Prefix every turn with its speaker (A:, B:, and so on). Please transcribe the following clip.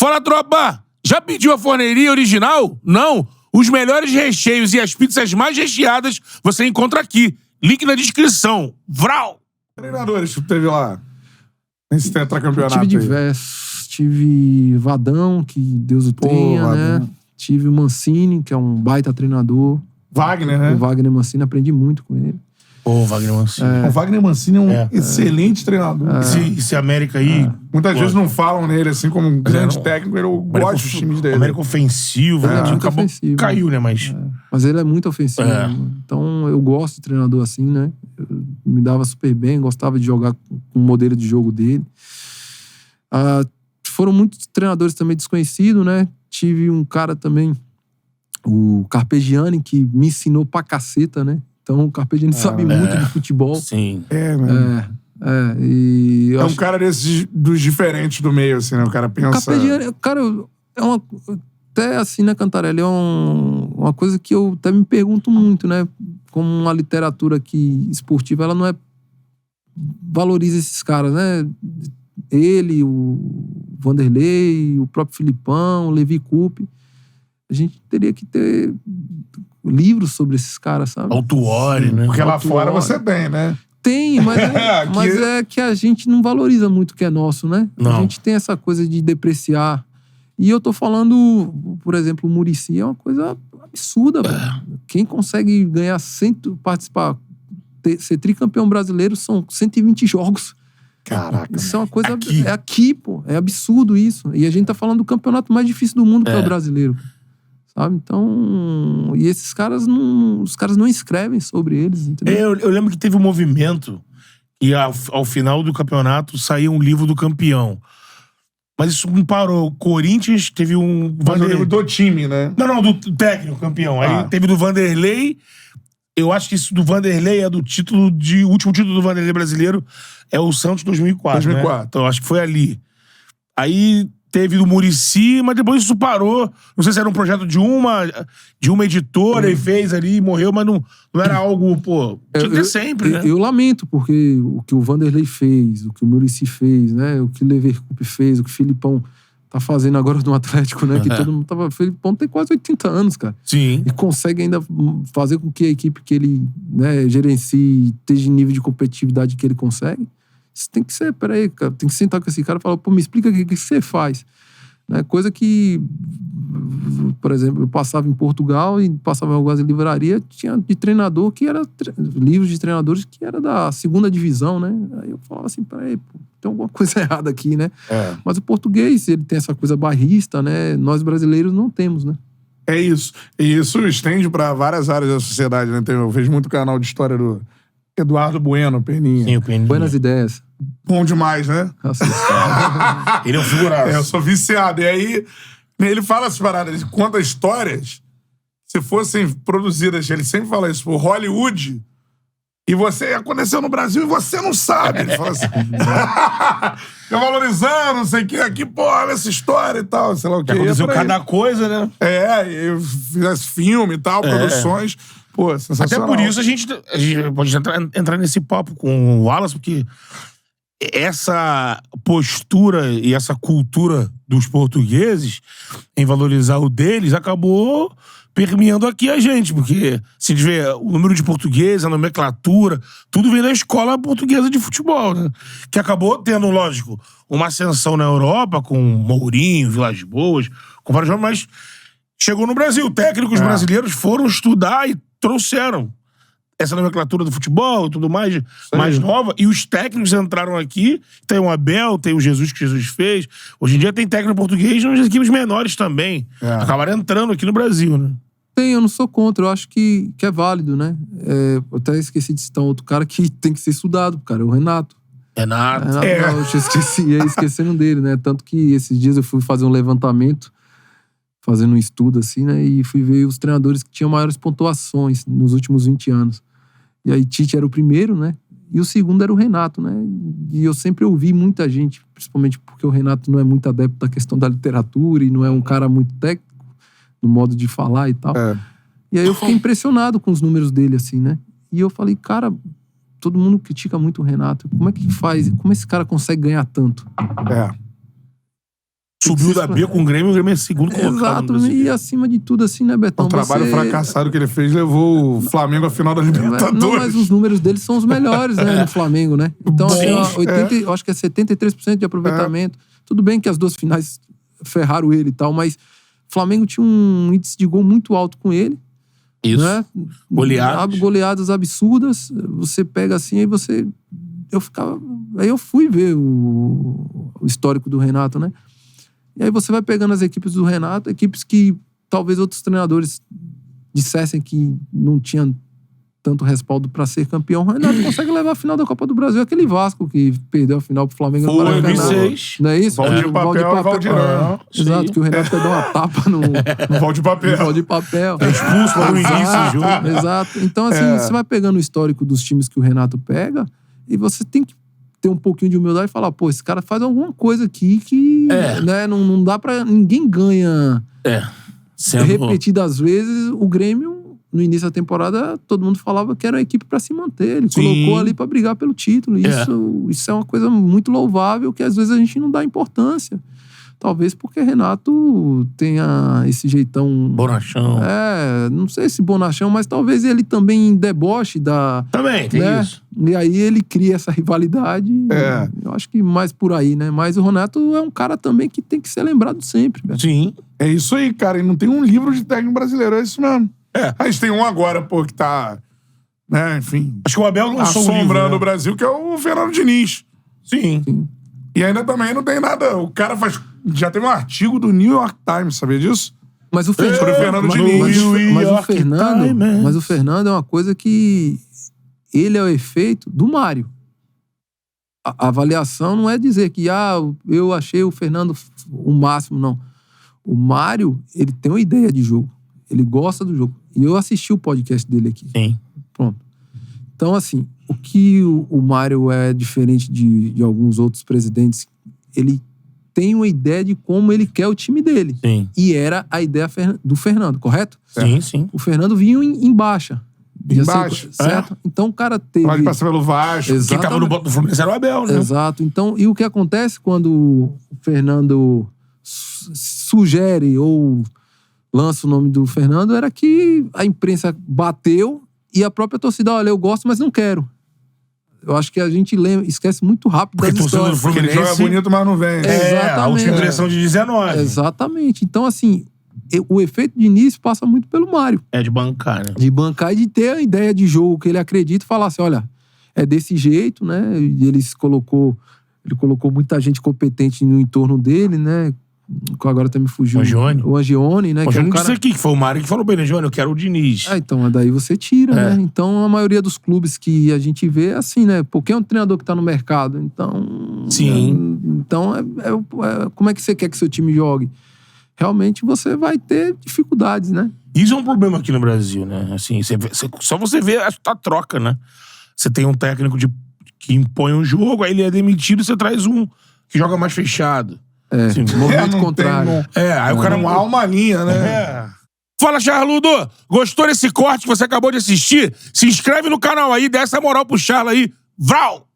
A: Fala, tropa! Já pediu a forneria original? Não! Os melhores recheios e as pizzas mais recheadas você encontra aqui. Link na descrição. Vral!
B: Treinadores que teve lá nesse tetracampeonato.
C: Tive diversos. Tive Vadão, que Deus o tenha, né?
B: Vadão.
C: Tive o Mancini, que é um baita treinador.
B: Wagner, né?
C: O Wagner Mancini, aprendi muito com ele.
A: Pô, Wagner Mancini.
B: O Wagner Mancini é um excelente treinador.
A: Esse América aí...
B: Muitas vezes não falam nele assim como um grande técnico. Eu gosto dos times dele.
A: América ofensivo.
C: Ele é muito
A: acabou,
C: ofensivo.
A: caiu, né? Mas...
C: Mas ele é muito ofensivo. Então, eu gosto de treinador assim, né? Me dava super bem, gostava de jogar com o modelo de jogo dele. Foram muitos treinadores também desconhecidos, né? Tive um cara também, o Carpegiani, que me ensinou pra caceta, né? Então, o Carpegiani sabe muito de futebol.
A: Sim.
C: E eu
B: é um
C: acho...
B: cara desses dos diferentes do meio, assim, né? O cara pensa...
C: O Carpegiani, cara, é uma... Até assim, né, Cantarelli? É uma coisa que eu até me pergunto muito, né? Como uma literatura aqui esportiva, ela não é... valoriza esses caras, né? Ele, o Vanderlei, o próprio Filipão, o Levi Coupe. A gente teria que ter livros sobre esses caras, sabe?
A: Autuori, né?
B: Porque lá fora você tem, né?
C: Tem, mas é que a gente não valoriza muito o que é nosso, né?
A: Não.
C: A gente tem essa coisa de depreciar. E eu tô falando, por exemplo, o Muricy é uma coisa absurda, velho. Quem consegue ganhar participar, ser tricampeão brasileiro são 120 jogos.
B: Caraca.
C: Isso é uma coisa...
A: Aqui.
C: É aqui, pô. É absurdo isso. E a gente tá falando do campeonato mais difícil do mundo, que é o brasileiro. Sabe? Então... E esses caras não... Os caras não escrevem sobre eles, entendeu?
A: Eu lembro que teve um movimento e ao final do campeonato saiu um livro do campeão. Mas isso não parou. O Corinthians teve um...
B: Mas eu lembro do time, né?
A: Não, do técnico campeão. Aí teve do Vanderlei. Eu acho que isso do Vanderlei é do título de... O último título do Vanderlei brasileiro é o Santos 2004,
B: 2004.
A: né? Então eu acho que foi ali. Aí teve do Muricy, mas depois isso parou. Não sei se era um projeto de uma editora e fez ali e morreu, mas não era algo, pô... Tinha que ter sempre, né?
C: Eu lamento, porque o que o Vanderlei fez, o que o Muricy fez, né? O que o Levi Coupe fez, o que o Filipão tá fazendo agora no Atlético, né? Que todo mundo tava... O Filipão tem quase 80 anos, cara.
A: Sim.
C: E consegue ainda fazer com que a equipe que ele, né, gerencie esteja em nível de competitividade que ele consegue. Isso tem que ser, peraí, cara, tem que sentar com esse cara e falar, pô, me explica o que você faz. Né? Coisa que, por exemplo, eu passava em Portugal e passava em algumas livrarias, tinha de treinador que era, livros de treinadores que era da segunda divisão, né? Aí eu falava assim, peraí, pô, tem alguma coisa errada aqui, né? Mas o português, ele tem essa coisa bairrista, né? Nós brasileiros não temos, né?
B: É isso. E isso estende para várias áreas da sociedade, né? Eu vejo muito canal de história do Eduardo Bueno, Peninha.
A: Sim, o Peninha.
C: Buenas ideias.
B: Bom demais, né?
A: Ele é um figuraço.
B: Eu sou viciado. E aí, ele fala essas paradas, ele conta histórias, se fossem produzidas, ele sempre fala isso, por Hollywood, e você aconteceu no Brasil e você não sabe. Ele fala assim. Fica valorizando, não sei o que, aqui, pô, essa história e tal, sei lá o que.
A: Aconteceu cada coisa, né?
B: Eu fizesse filme e tal, produções. Pô, sensacional.
A: Até por isso a gente pode entrar nesse papo com o Wallace, porque essa postura e essa cultura dos portugueses em valorizar o deles acabou permeando aqui a gente, porque se a gente vê o número de portugueses, a nomenclatura, tudo vem da escola portuguesa de futebol, né? Que acabou tendo, lógico, uma ascensão na Europa com Mourinho, Vilas Boas, com vários nomes, mas chegou no Brasil. Técnicos brasileiros foram estudar e trouxeram essa nomenclatura do futebol e tudo mais nova. E os técnicos entraram aqui. Tem o Abel, tem o Jesus que Jesus fez. Hoje em dia tem técnico português nas equipes menores também. Acabaram entrando aqui no Brasil, né?
C: Tem, eu não sou contra. Eu acho que é válido, né? Eu até esqueci de citar um outro cara que tem que ser estudado, cara. É o Renato.
A: Renato.
C: Não, eu esquecendo dele, né? Tanto que esses dias eu fui fazer um levantamento, fazendo um estudo assim, né? E fui ver os treinadores que tinham maiores pontuações nos últimos 20 anos. E aí Tite era o primeiro, né? E o segundo era o Renato, né? E eu sempre ouvi muita gente, principalmente porque o Renato não é muito adepto da questão da literatura e não é um cara muito técnico no modo de falar e tal. E aí eu fiquei impressionado com os números dele, assim, né? E eu falei, cara, todo mundo critica muito o Renato. Como é que faz? Como esse cara consegue ganhar tanto?
A: Subiu da B com o Grêmio é segundo colocado no
C: Exato,
A: Brasileiro.
C: e acima de tudo, assim, né, Betão?
B: O trabalho fracassado que ele fez levou o Flamengo à final da Libertadores.
C: Não, mas os números deles são os melhores, né, no Flamengo, né? Então, assim, eu acho que é 73% de aproveitamento. Tudo bem que as duas finais ferraram ele e tal, mas o Flamengo tinha um índice de gol muito alto com ele.
A: Isso.
C: Né? Goleadas absurdas. Você pega assim, aí você... Aí eu fui ver o histórico do Renato, né? E aí você vai pegando as equipes do Renato, equipes que talvez outros treinadores dissessem que não tinham tanto respaldo para ser campeão. O Renato consegue levar a final da Copa do Brasil. Aquele Vasco que perdeu a final pro Flamengo no Maracanã.
A: 2006.
C: Não é isso?
B: Valdir Papel e Valdirão.
C: Exato, que o Renato deu uma tapa no
B: Valdir Papel.
C: Valdir Papel.
A: Expulso lá no início do jogo.
C: Exato. Então, assim, você vai pegando o histórico dos times que o Renato pega e você tem que ter um pouquinho de humildade e falar, pô, esse cara faz alguma coisa aqui que né, não dá pra... Ninguém ganha repetidas vezes. O Grêmio, no início da temporada, todo mundo falava que era a equipe pra se manter. Ele colocou ali pra brigar pelo título. Isso é uma coisa muito louvável que às vezes a gente não dá importância. Talvez porque Renato tenha esse jeitão...
A: Bonachão.
C: Não sei se bonachão, mas talvez ele também deboche da...
A: Também, tem isso.
C: E aí ele cria essa rivalidade. Eu acho que mais por aí, né? Mas o Renato é um cara também que tem que ser lembrado sempre, velho.
A: Sim.
B: É isso aí, cara. E não tem um livro de técnico brasileiro, é isso mesmo. A gente tem um agora, pô, que tá... Né, enfim...
A: Acho que o Abel lançou
B: assombrando
A: né?
B: o Brasil, que é o Fernando Diniz.
A: Sim.
B: E ainda também não tem nada... O cara faz... Já teve um artigo do New York Times, sabia disso?
C: Mas o
B: Fernando Diniz.
C: Mas o Fernando é uma coisa que... Ele é o efeito do Mário. A avaliação não é dizer que eu achei o Fernando o máximo, não. O Mário, ele tem uma ideia de jogo. Ele gosta do jogo. E eu assisti o podcast dele aqui.
A: Sim.
C: Pronto. Então, assim, o que o Mário é diferente de alguns outros presidentes, ele tem uma ideia de como ele quer o time dele.
A: Sim.
C: E era a ideia do Fernando, correto?
A: Sim, sim.
C: O Fernando vinha em baixa.
B: Embaixo.
C: Certo? Então o cara teve...
B: Pode passar pelo Vasco.
A: Quem tava no banco do Fluminense era o Abel, né?
C: Exato. Então, e o que acontece quando o Fernando sugere ou lança o nome do Fernando era que a imprensa bateu e a própria torcida, olha, eu gosto, mas não quero. Eu acho que a gente esquece muito rápido das histórias.
B: Porque ele joga bonito, mas não vem.
C: Exatamente.
A: A última impressão de 19.
C: Exatamente. Então, assim, o efeito de início passa muito pelo Mário.
A: De bancar, né?
C: De bancar e de ter a ideia de jogo que ele acredita e falar assim, olha, é desse jeito, né? E ele colocou muita gente competente no entorno dele, né? Agora até me fugiu. O Angione, né?
A: O Angione disse aqui, que foi o Mário que falou bem, né, Angione? Eu quero o Diniz.
C: Então, daí você tira, né? Então, a maioria dos clubes que a gente vê é assim, né? Porque é um treinador que tá no mercado. Então...
A: Sim.
C: Então, como é que você quer que seu time jogue? Realmente você vai ter dificuldades, né?
A: Isso é um problema aqui no Brasil, né? Assim, só você vê a troca, né? Você tem um técnico que impõe um jogo, aí ele é demitido, você traz um que joga mais fechado. Assim,
C: movimento contrário.
A: Aí o cara...
B: Não há uma linha, né?
A: Fala, Charludo! Gostou desse corte que você acabou de assistir? Se inscreve no canal aí, dá essa moral pro Charla aí. Vral!